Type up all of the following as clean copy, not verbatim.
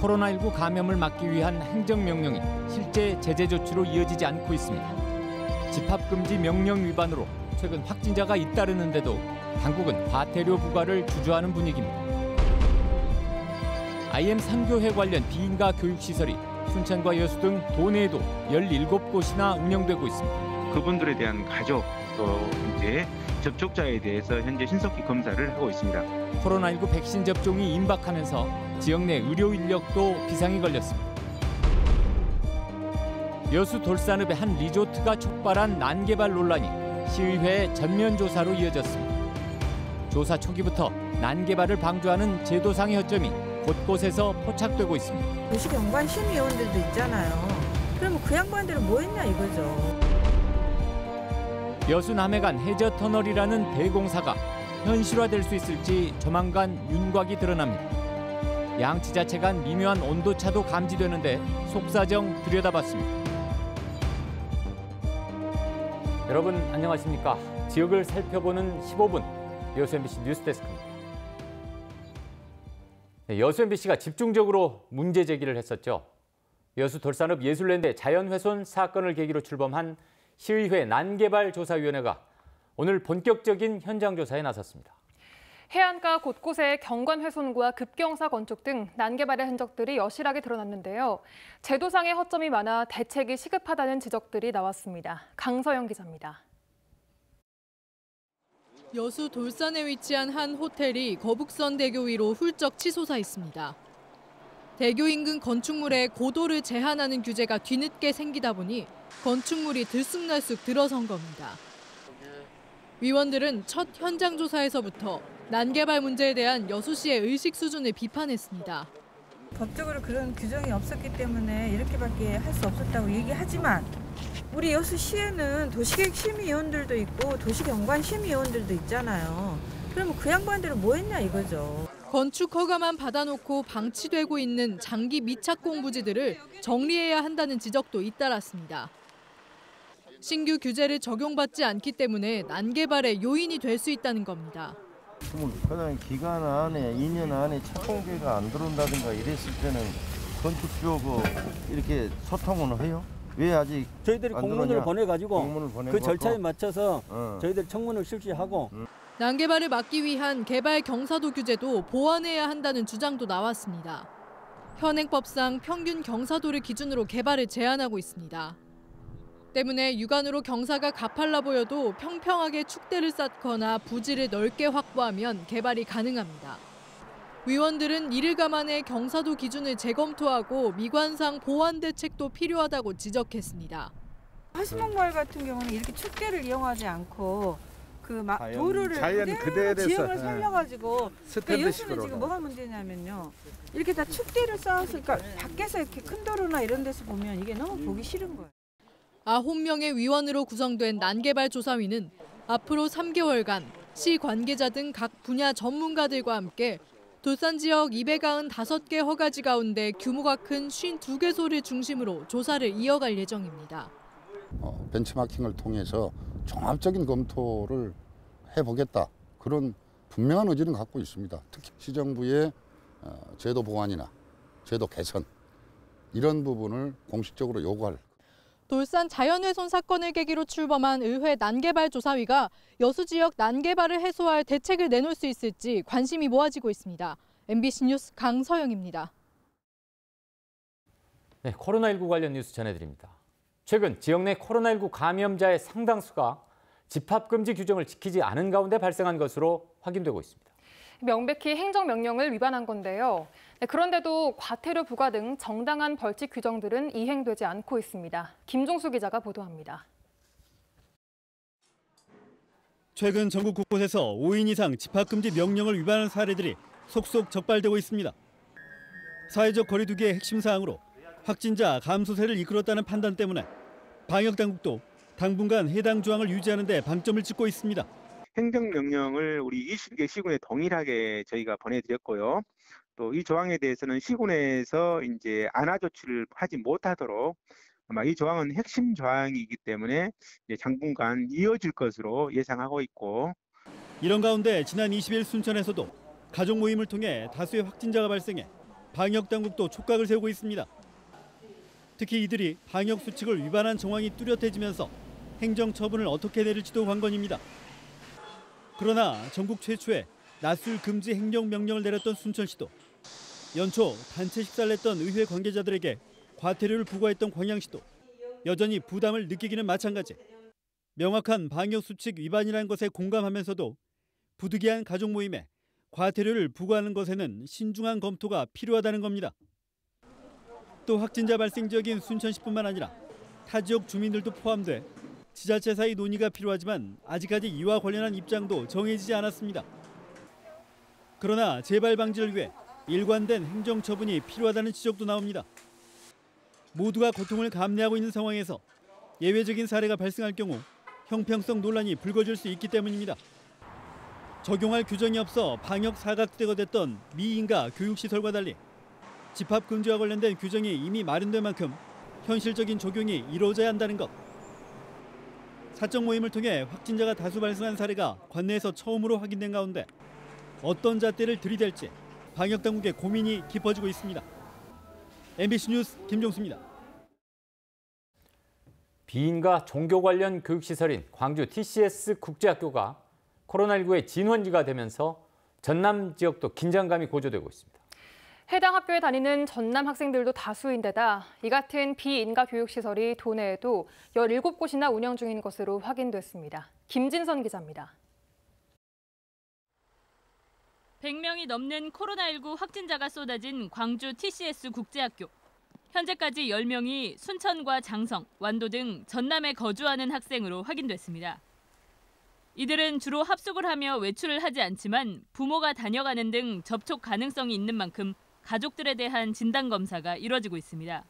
코로나19 감염을 막기 위한 행정명령이 실제 제재 조치로 이어지지 않고 있습니다. 집합금지 명령 위반으로 최근 확진자가 잇따르는데도 당국은 과태료 부과를 주저하는 분위기입니다. IM 선교회 관련 비인가 교육시설이 순천과 여수 등 도내에도 17곳이나 운영되고 있습니다. 그분들에 대한 가족 또 이제 접촉자에 대해서 현재 신속히 검사를 하고 있습니다. 코로나19 백신 접종이 임박하면서 지역 내 의료 인력도 비상이 걸렸습니다. 여수 돌산읍의 한 리조트가 촉발한 난개발 논란이 시의회 전면 조사로 이어졌습니다. 조사 초기부터 난개발을 방조하는 제도상의 허점이 곳곳에서 포착되고 있습니다. 도시경관 심의위원들도 있잖아요. 그러면 그 양반들은 뭐 했냐 이거죠. 여수 남해간 해저터널이라는 대공사가 현실화될 수 있을지 조만간 윤곽이 드러납니다. 양치 자체 간 미묘한 온도차도 감지되는데 속사정 들여다봤습니다. 여러분 안녕하십니까? 지역을 살펴보는 15분 여수 MBC 뉴스데스크입니다. 여수 MBC가 집중적으로 문제 제기를 했었죠. 여수 돌산읍 예술랜드 자연훼손 사건을 계기로 출범한 시의회 난개발조사위원회가 오늘 본격적인 현장 조사에 나섰습니다. 해안가 곳곳에 경관 훼손과 급경사 건축 등 난개발의 흔적들이 여실하게 드러났는데요. 제도상의 허점이 많아 대책이 시급하다는 지적들이 나왔습니다. 강서영 기자입니다. 여수 돌산에 위치한 한 호텔이 거북선 대교 위로 훌쩍 치솟아 있습니다. 대교 인근 건축물에 고도를 제한하는 규제가 뒤늦게 생기다 보니 건축물이 들쑥날쑥 들어선 겁니다. 위원들은 첫 현장 조사에서부터 난개발 문제에 대한 여수시의 의식 수준을 비판했습니다. 법적으로 그런 규정이 없었기 때문에 이렇게밖에 할 수 없었다고 얘기하지만 우리 여수시에는 도시계획 심의위원들도 있고 도시경관 심의위원들도 있잖아요. 그러면 그 양반들은 뭐 했냐 이거죠. 건축 허가만 받아놓고 방치되고 있는 장기 미착공 부지들을 정리해야 한다는 지적도 잇따랐습니다. 신규 규제를 적용받지 않기 때문에 난개발의 요인이 될 수 있다는 겁니다. 그냥 기간 안에 2년 안에 착공계가 안 들어온다든가 이랬을 때는 건축주하고 이렇게 소통은 해요? 왜 아직 저희들이 공문을 보내가지고 그 절차에 맞춰서 저희들 청문을 실시하고 난개발을 막기 위한 개발 경사도 규제도 보완해야 한다는 주장도 나왔습니다. 현행법상 평균 경사도를 기준으로 개발을 제한하고 있습니다. 때문에 육안으로 경사가 가팔라 보여도 평평하게 축대를 쌓거나 부지를 넓게 확보하면 개발이 가능합니다. 위원들은 이를 감안해 경사도 기준을 재검토하고 미관상 보완 대책도 필요하다고 지적했습니다. 하수목마을 같은 경우는 이렇게 축대를 이용하지 않고 도로를 자연 그대로에서 지형을 살려가지고 여수는 지금 뭐가 문제냐면요. 이렇게 다 축대를 쌓아서 그러니까 밖에서 이렇게 큰 도로나 이런 데서 보면 이게 너무 보기 싫은 거예요. 9명의 위원으로 구성된 난개발 조사위는 앞으로 3개월간 시 관계자 등 각 분야 전문가들과 함께 돌산 지역 295개 허가지 가운데 규모가 큰 52개소를 중심으로 조사를 이어갈 예정입니다. 벤치마킹을 통해서 종합적인 검토를 해보겠다. 그런 분명한 의지는 갖고 있습니다. 특히 시정부의 제도 보완이나 제도 개선 이런 부분을 공식적으로 요구할. 돌산 자연훼손 사건을 계기로 출범한 의회 난개발 조사위가 여수 지역 난개발을 해소할 대책을 내놓을 수 있을지 관심이 모아지고 있습니다. MBC 뉴스 강서영입니다. 네, 코로나19 관련 뉴스 전해드립니다. 최근 지역 내 코로나19 감염자의 상당수가 집합금지 규정을 지키지 않은 가운데 발생한 것으로 확인되고 있습니다. 명백히 행정명령을 위반한 건데요. 그런데도 과태료 부과 등 정당한 벌칙 규정들은 이행되지 않고 있습니다. 김종수 기자가 보도합니다. 최근 전국 곳곳에서 5인 이상 집합금지 명령을 위반한 사례들이 속속 적발되고 있습니다. 사회적 거리 두기의 핵심 사항으로 확진자 감소세를 이끌었다는 판단 때문에 방역당국도 당분간 해당 조항을 유지하는 데 방점을 찍고 있습니다. 행정명령을 우리 20개 시군에 동일하게 저희가 보내드렸고요. 또 이 조항에 대해서는 시군에서 이제 안하 조치를 하지 못하도록 아마 이 조항은 핵심 조항이기 때문에 이제 당분간 이어질 것으로 예상하고 있고. 이런 가운데 지난 20일 순천에서도 가족 모임을 통해 다수의 확진자가 발생해 방역 당국도 촉각을 세우고 있습니다. 특히 이들이 방역 수칙을 위반한 정황이 뚜렷해지면서 행정 처분을 어떻게 내릴지도 관건입니다. 그러나 전국 최초의 낮술 금지 행정명령을 내렸던 순천시도, 연초 단체 식사를 했던 의회 관계자들에게 과태료를 부과했던 광양시도 여전히 부담을 느끼기는 마찬가지. 명확한 방역 수칙 위반이라는 것에 공감하면서도 부득이한 가족 모임에 과태료를 부과하는 것에는 신중한 검토가 필요하다는 겁니다. 또 확진자 발생 지역인 순천시뿐만 아니라 타 지역 주민들도 포함돼 지자체 사이 논의가 필요하지만 아직까지 이와 관련한 입장도 정해지지 않았습니다. 그러나 재발 방지를 위해 일관된 행정 처분이 필요하다는 지적도 나옵니다. 모두가 고통을 감내하고 있는 상황에서 예외적인 사례가 발생할 경우 형평성 논란이 불거질 수 있기 때문입니다. 적용할 규정이 없어 방역 사각지대가 됐던 미인가 교육시설과 달리 집합 금지와 관련된 규정이 이미 마련된 만큼 현실적인 적용이 이루어져야 한다는 것. 사적 모임을 통해 확진자가 다수 발생한 사례가 관내에서 처음으로 확인된 가운데 어떤 잣대를 들이댈지 방역 당국의 고민이 깊어지고 있습니다. MBC 뉴스 김종수입니다. 비인가 종교 관련 교육시설인 광주 TCS 국제학교가 코로나19의 진원지가 되면서 전남 지역도 긴장감이 고조되고 있습니다. 해당 학교에 다니는 전남 학생들도 다수인데다 이 같은 비인가 교육시설이 도내에도 17곳이나 운영 중인 것으로 확인됐습니다. 김진선 기자입니다. 100명이 넘는 코로나19 확진자가 쏟아진 광주 TCS 국제학교. 현재까지 10명이 순천과 장성, 완도 등 전남에 거주하는 학생으로 확인됐습니다. 이들은 주로 합숙을 하며 외출을 하지 않지만 부모가 다녀가는 등 접촉 가능성이 있는 만큼 가족들에 대한 진단검사가 이뤄지고 있습니다.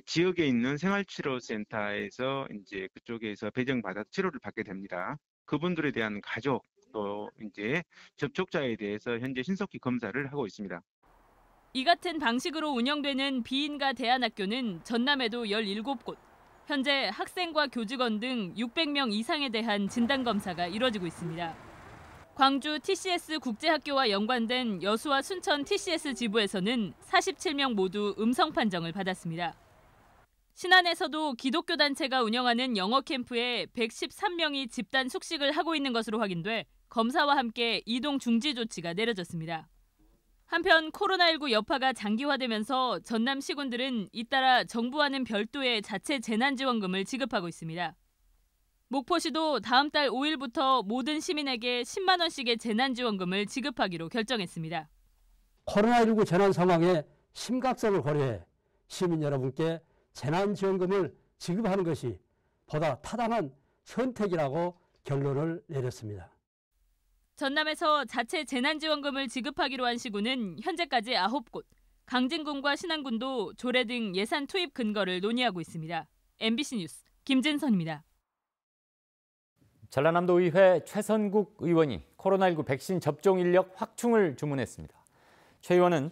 지역에 있는 생활치료센터에서 이제 그쪽에서 배정받아서 치료를 받게 됩니다. 그분들에 대한 가족 또 이제 접촉자에 대해서 현재 신속히 검사를 하고 있습니다. 이 같은 방식으로 운영되는 비인가 대안학교는 전남에도 17곳, 현재 학생과 교직원 등 600명 이상에 대한 진단검사가 이뤄지고 있습니다. 광주 TCS 국제학교와 연관된 여수와 순천 TCS 지부에서는 47명 모두 음성 판정을 받았습니다. 신안에서도 기독교 단체가 운영하는 영어 캠프에 113명이 집단 숙식을 하고 있는 것으로 확인돼 검사와 함께 이동 중지 조치가 내려졌습니다. 한편 코로나19 여파가 장기화되면서 전남 시군들은 잇따라 정부와는 별도의 자체 재난지원금을 지급하고 있습니다. 목포시도 다음 달 5일부터 모든 시민에게 10만 원씩의 재난지원금을 지급하기로 결정했습니다. 코로나19 재난 상황의 심각성을 고려해 시민 여러분께 재난지원금을 지급하는 것이 보다 타당한 선택이라고 결론을 내렸습니다. 전남에서 자체 재난지원금을 지급하기로 한 시군은 현재까지 9곳, 강진군과 신안군도 조례 등 예산 투입 근거를 논의하고 있습니다. MBC 뉴스 김진선입니다. 전라남도 의회 최선국 의원이 코로나19 백신 접종 인력 확충을 주문했습니다. 최 의원은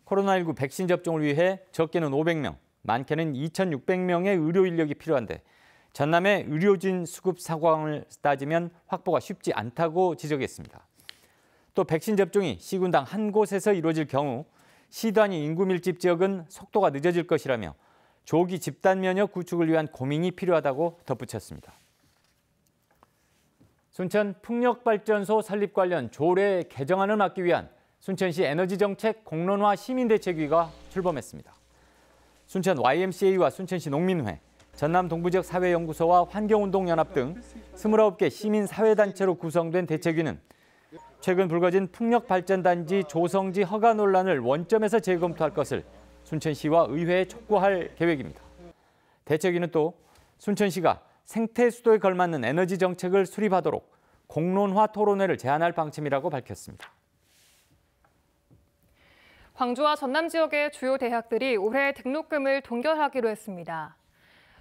코로나19 백신 접종을 위해 적게는 500명, 많게는 2,600명의 의료 인력이 필요한데 전남의 의료진 수급 상황을 따지면 확보가 쉽지 않다고 지적했습니다. 또 백신 접종이 시군당 한 곳에서 이루어질 경우 시 단위 인구 밀집 지역은 속도가 늦어질 것이라며 조기 집단 면역 구축을 위한 고민이 필요하다고 덧붙였습니다. 순천 풍력발전소 설립 관련 조례 개정안을 막기 위한 순천시 에너지정책 공론화 시민대책위가 출범했습니다. 순천 YMCA와 순천시 농민회, 전남 동부지역 사회연구소와 환경운동연합 등 29개 시민사회단체로 구성된 대책위는 최근 불거진 풍력발전단지 조성지 허가 논란을 원점에서 재검토할 것을 순천시와 의회에 촉구할 계획입니다. 대책위는 또 순천시가 생태 수도에 걸맞는 에너지 정책을 수립하도록 공론화 토론회를 제안할 방침이라고 밝혔습니다. 광주와 전남 지역의 주요 대학들이 올해 등록금을 동결하기로 했습니다.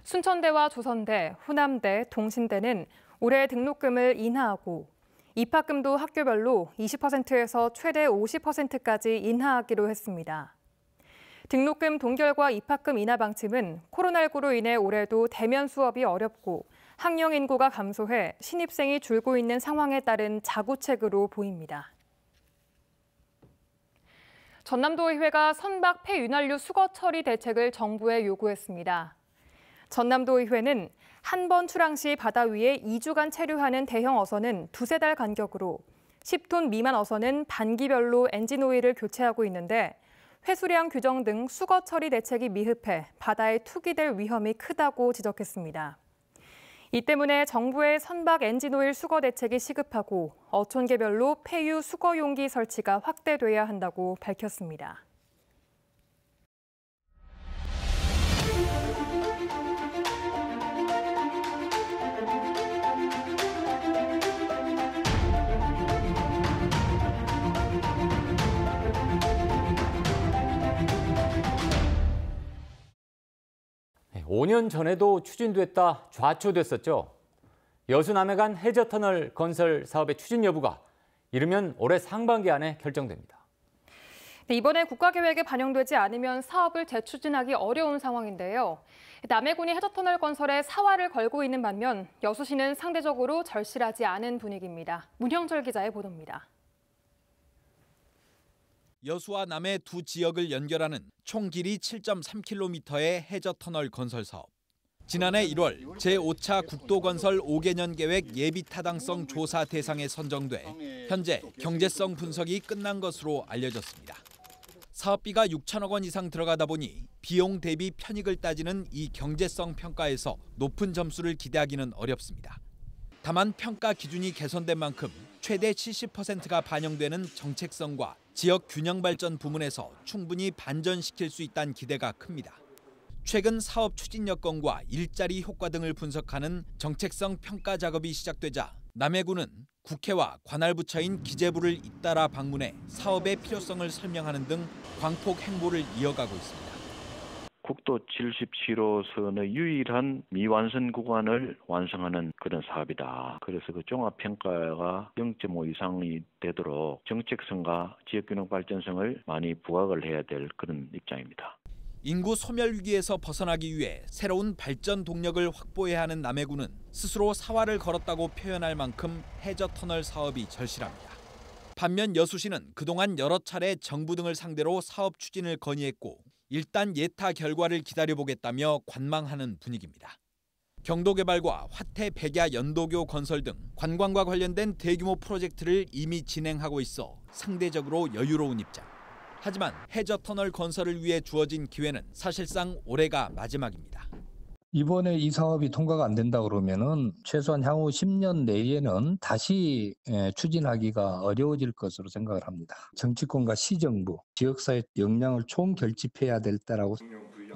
순천대와 조선대, 후남대, 동신대는 올해 등록금을 인하하고 입학금도 학교별로 20%에서 최대 50%까지 인하하기로 했습니다. 등록금 동결과 입학금 인하 방침은 코로나19로 인해 올해도 대면 수업이 어렵고 학령 인구가 감소해 신입생이 줄고 있는 상황에 따른 자구책으로 보입니다. 전남도의회가 선박 폐윤활유 수거 처리 대책을 정부에 요구했습니다. 전남도의회는 한 번 출항 시 바다 위에 2주간 체류하는 대형 어선은 두세 달 간격으로 10톤 미만 어선은 반기별로 엔진오일을 교체하고 있는데 회수량 규정 등 수거 처리 대책이 미흡해 바다에 투기될 위험이 크다고 지적했습니다. 이 때문에 정부의 선박 엔진오일 수거 대책이 시급하고 어촌계별로 폐유 수거 용기 설치가 확대돼야 한다고 밝혔습니다. 네, 5년 전에도 추진됐다 좌초됐었죠. 여수남해간 해저터널 건설 사업의 추진 여부가 이르면 올해 상반기 안에 결정됩니다. 네, 이번에 국가계획에 반영되지 않으면 사업을 재추진하기 어려운 상황인데요. 남해군이 해저터널 건설에 사활을 걸고 있는 반면 여수시는 상대적으로 절실하지 않은 분위기입니다. 문형철 기자의 보도입니다. 여수와 남해 두 지역을 연결하는 총 길이 7.3km의 해저터널 건설 사업. 지난해 1월 제5차 국도건설 5개년 계획 예비타당성 조사 대상에 선정돼 현재 경제성 분석이 끝난 것으로 알려졌습니다. 사업비가 6천억 원 이상 들어가다 보니 비용 대비 편익을 따지는 이 경제성 평가에서 높은 점수를 기대하기는 어렵습니다. 다만 평가 기준이 개선된 만큼 최대 70%가 반영되는 정책성과 지역 균형 발전 부문에서 충분히 반전시킬 수 있다는 기대가 큽니다. 최근 사업 추진 여건과 일자리 효과 등을 분석하는 정책성 평가 작업이 시작되자 남해군은 국회와 관할 부처인 기재부를 잇따라 방문해 사업의 필요성을 설명하는 등 광폭 행보를 이어가고 있습니다. 국도 77호선의 유일한 미완성 구간을 완성하는 그런 사업이다. 그래서 그 종합평가가 0.5 이상이 되도록 정책성과 지역균형 발전성을 많이 부각을 해야 될 그런 입장입니다. 인구 소멸 위기에서 벗어나기 위해 새로운 발전 동력을 확보해야 하는 남해군은 스스로 사활을 걸었다고 표현할 만큼 해저터널 사업이 절실합니다. 반면 여수시는 그동안 여러 차례 정부 등을 상대로 사업 추진을 건의했고 일단 예타 결과를 기다려보겠다며 관망하는 분위기입니다. 경도개발과 화태 백야 연도교 건설 등 관광과 관련된 대규모 프로젝트를 이미 진행하고 있어 상대적으로 여유로운 입장. 하지만 해저터널 건설을 위해 주어진 기회는 사실상 올해가 마지막입니다. 이번에 이 사업이 통과가 안 된다 그러면은 최소한 향후 10년 내에는 다시 추진하기가 어려워질 것으로 생각을 합니다. 정치권과 시정부, 지역사회 역량을 총결집해야 될 때라고.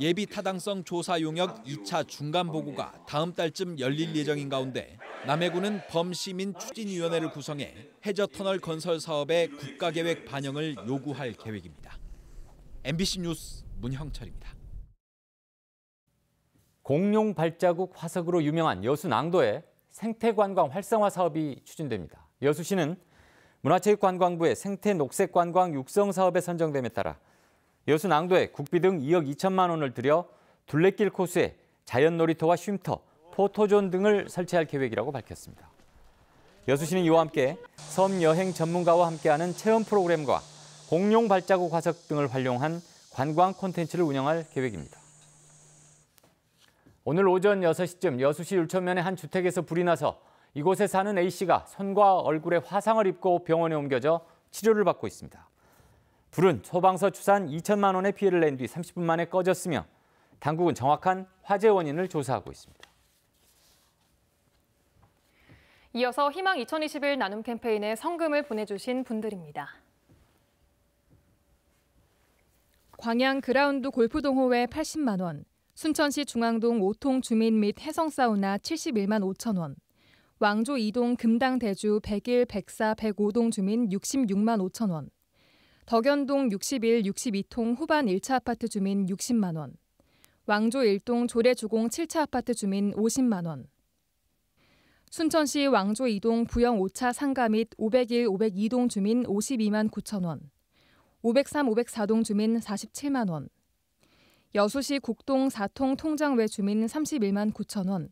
예비 타당성 조사 용역 2차 중간 보고가 다음 달쯤 열릴 예정인 가운데 남해군은 범시민 추진위원회를 구성해 해저터널 건설 사업의 국가계획 반영을 요구할 계획입니다. MBC 뉴스 문형철입니다. 공룡 발자국 화석으로 유명한 여수 낭도에 생태관광 활성화 사업이 추진됩니다. 여수시는 문화체육관광부의 생태 녹색관광 육성 사업에 선정됨에 따라 여수 낭도에 국비 등 2억 2천만 원을 들여 둘레길 코스에 자연놀이터와 쉼터, 포토존 등을 설치할 계획이라고 밝혔습니다. 여수시는 이와 함께 섬 여행 전문가와 함께하는 체험 프로그램과 공룡 발자국 화석 등을 활용한 관광 콘텐츠를 운영할 계획입니다. 오늘 오전 6시쯤 여수시 율천면의 한 주택에서 불이 나서 이곳에 사는 A씨가 손과 얼굴에 화상을 입고 병원에 옮겨져 치료를 받고 있습니다. 불은 소방서 추산 2천만 원의 피해를 낸 뒤 30분 만에 꺼졌으며 당국은 정확한 화재 원인을 조사하고 있습니다. 이어서 희망 2021 나눔 캠페인에 성금을 보내주신 분들입니다. 광양 그라운드 골프동호회 80만 원, 순천시 중앙동 5통 주민 및 해성사우나 71만 5천 원, 왕조 2동 금당대주 101, 104, 105동 주민 66만 5천 원, 덕연동 61, 62통 후반 1차 아파트 주민 60만 원, 왕조 1동 조례주공 7차 아파트 주민 50만 원, 순천시 왕조 2동 부영 5차 상가 및 501, 502동 주민 52만 9천 원, 503, 504동 주민 47만 원, 여수시 국동 4통 통장외 주민 31만 9천 원,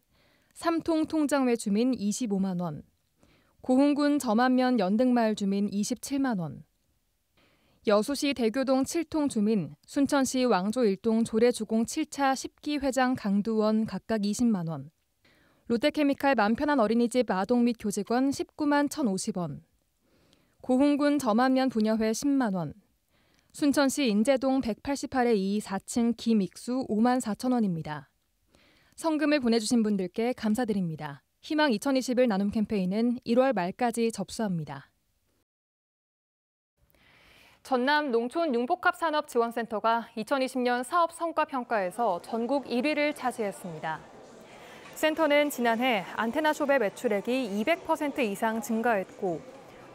3통 통장외 주민 25만 원, 고흥군 점안면 연등마을 주민 27만 원, 여수시 대교동 7통 주민, 순천시 왕조 1동 조례주공 7차 10기 회장 강두원 각각 20만 원, 롯데케미칼 맘편한 어린이집 아동 및 교직원 19만 1,050원, 고흥군 점안면 부녀회 10만 원, 순천시 인제동 188의 2 4층 김익수 5만 4천 원입니다. 성금을 보내주신 분들께 감사드립니다. 희망 2021 나눔 캠페인은 1월 말까지 접수합니다. 전남 농촌 융복합산업지원센터가 2020년 사업 성과 평가에서 전국 1위를 차지했습니다. 센터는 지난해 안테나숍의 매출액이 200% 이상 증가했고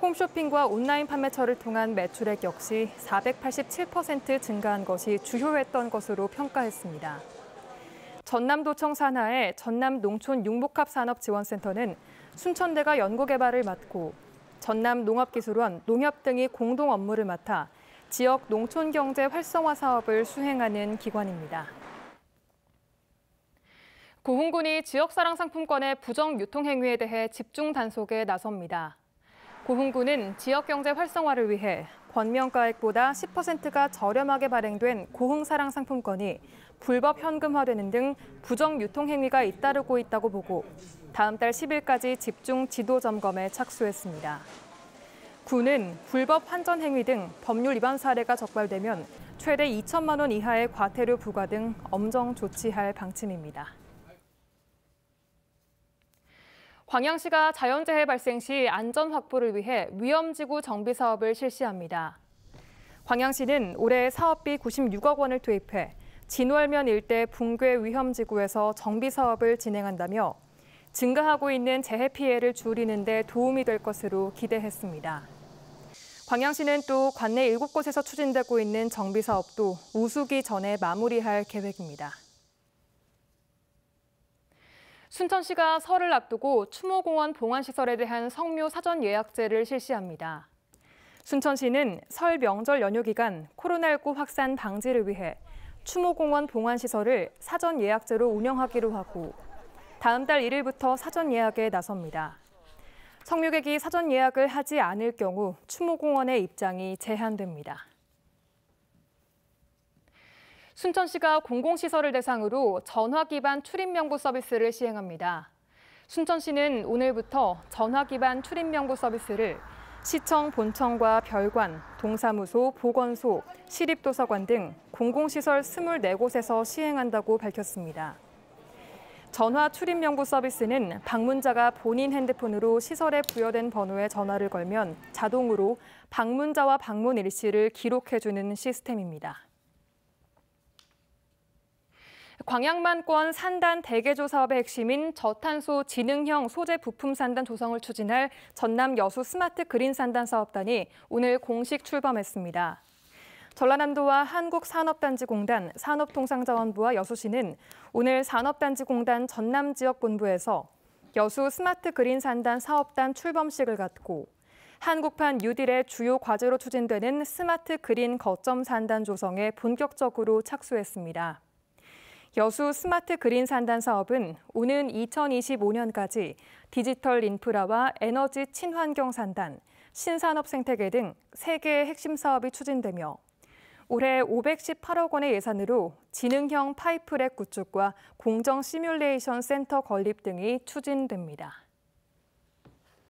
홈쇼핑과 온라인 판매처를 통한 매출액 역시 487% 증가한 것이 주요했던 것으로 평가했습니다. 전남도청 산하의 전남농촌 융복합산업지원센터는 순천대가 연구개발을 맡고 전남농업기술원, 농협 등이 공동 업무를 맡아 지역 농촌경제 활성화 사업을 수행하는 기관입니다. 고흥군이 지역사랑 상품권의 부정 유통 행위에 대해 집중 단속에 나섭니다. 고흥군은 지역경제 활성화를 위해 권명가액보다 10%가 저렴하게 발행된 고흥사랑 상품권이 불법 현금화되는 등 부정 유통 행위가 잇따르고 있다고 보고 다음 달 10일까지 집중 지도 점검에 착수했습니다. 군은 불법 환전 행위 등 법률 위반 사례가 적발되면 최대 2천만 원 이하의 과태료 부과 등 엄정 조치할 방침입니다. 광양시가 자연재해 발생 시 안전 확보를 위해 위험지구 정비 사업을 실시합니다. 광양시는 올해 사업비 96억 원을 투입해 진월면 일대 붕괴 위험지구에서 정비 사업을 진행한다며 증가하고 있는 재해 피해를 줄이는 데 도움이 될 것으로 기대했습니다. 광양시는 또 관내 7곳에서 추진되고 있는 정비 사업도 우수기 전에 마무리할 계획입니다. 순천시가 설을 앞두고 추모공원 봉안시설에 대한 성묘 사전 예약제를 실시합니다. 순천시는 설 명절 연휴 기간 코로나19 확산 방지를 위해 추모공원 봉안시설을 사전 예약제로 운영하기로 하고 다음 달 1일부터 사전 예약에 나섭니다. 성묘객이 사전 예약을 하지 않을 경우 추모공원의 입장이 제한됩니다. 순천시가 공공시설을 대상으로 전화 기반 출입 명부 서비스를 시행합니다. 순천시는 오늘부터 전화 기반 출입 명부 서비스를 시청 본청과 별관, 동사무소, 보건소, 시립도서관 등 공공시설 24곳에서 시행한다고 밝혔습니다. 전화 출입 명부 서비스는 방문자가 본인 핸드폰으로 시설에 부여된 번호에 전화를 걸면 자동으로 방문자와 방문 일시를 기록해주는 시스템입니다. 광양만권 산단 대개조 사업의 핵심인 저탄소 지능형 소재 부품 산단 조성을 추진할 전남 여수 스마트 그린 산단 사업단이 오늘 공식 출범했습니다. 전라남도와 한국산업단지공단, 산업통상자원부와 여수시는 오늘 산업단지공단 전남지역본부에서 여수 스마트 그린 산단 사업단 출범식을 갖고 한국판 뉴딜의 주요 과제로 추진되는 스마트 그린 거점 산단 조성에 본격적으로 착수했습니다. 여수 스마트 그린 산단 사업은 오는 2025년까지 디지털 인프라와 에너지 친환경 산단, 신산업 생태계 등 3개의 핵심 사업이 추진되며 올해 518억 원의 예산으로 지능형 파이프랙 구축과 공정 시뮬레이션 센터 건립 등이 추진됩니다.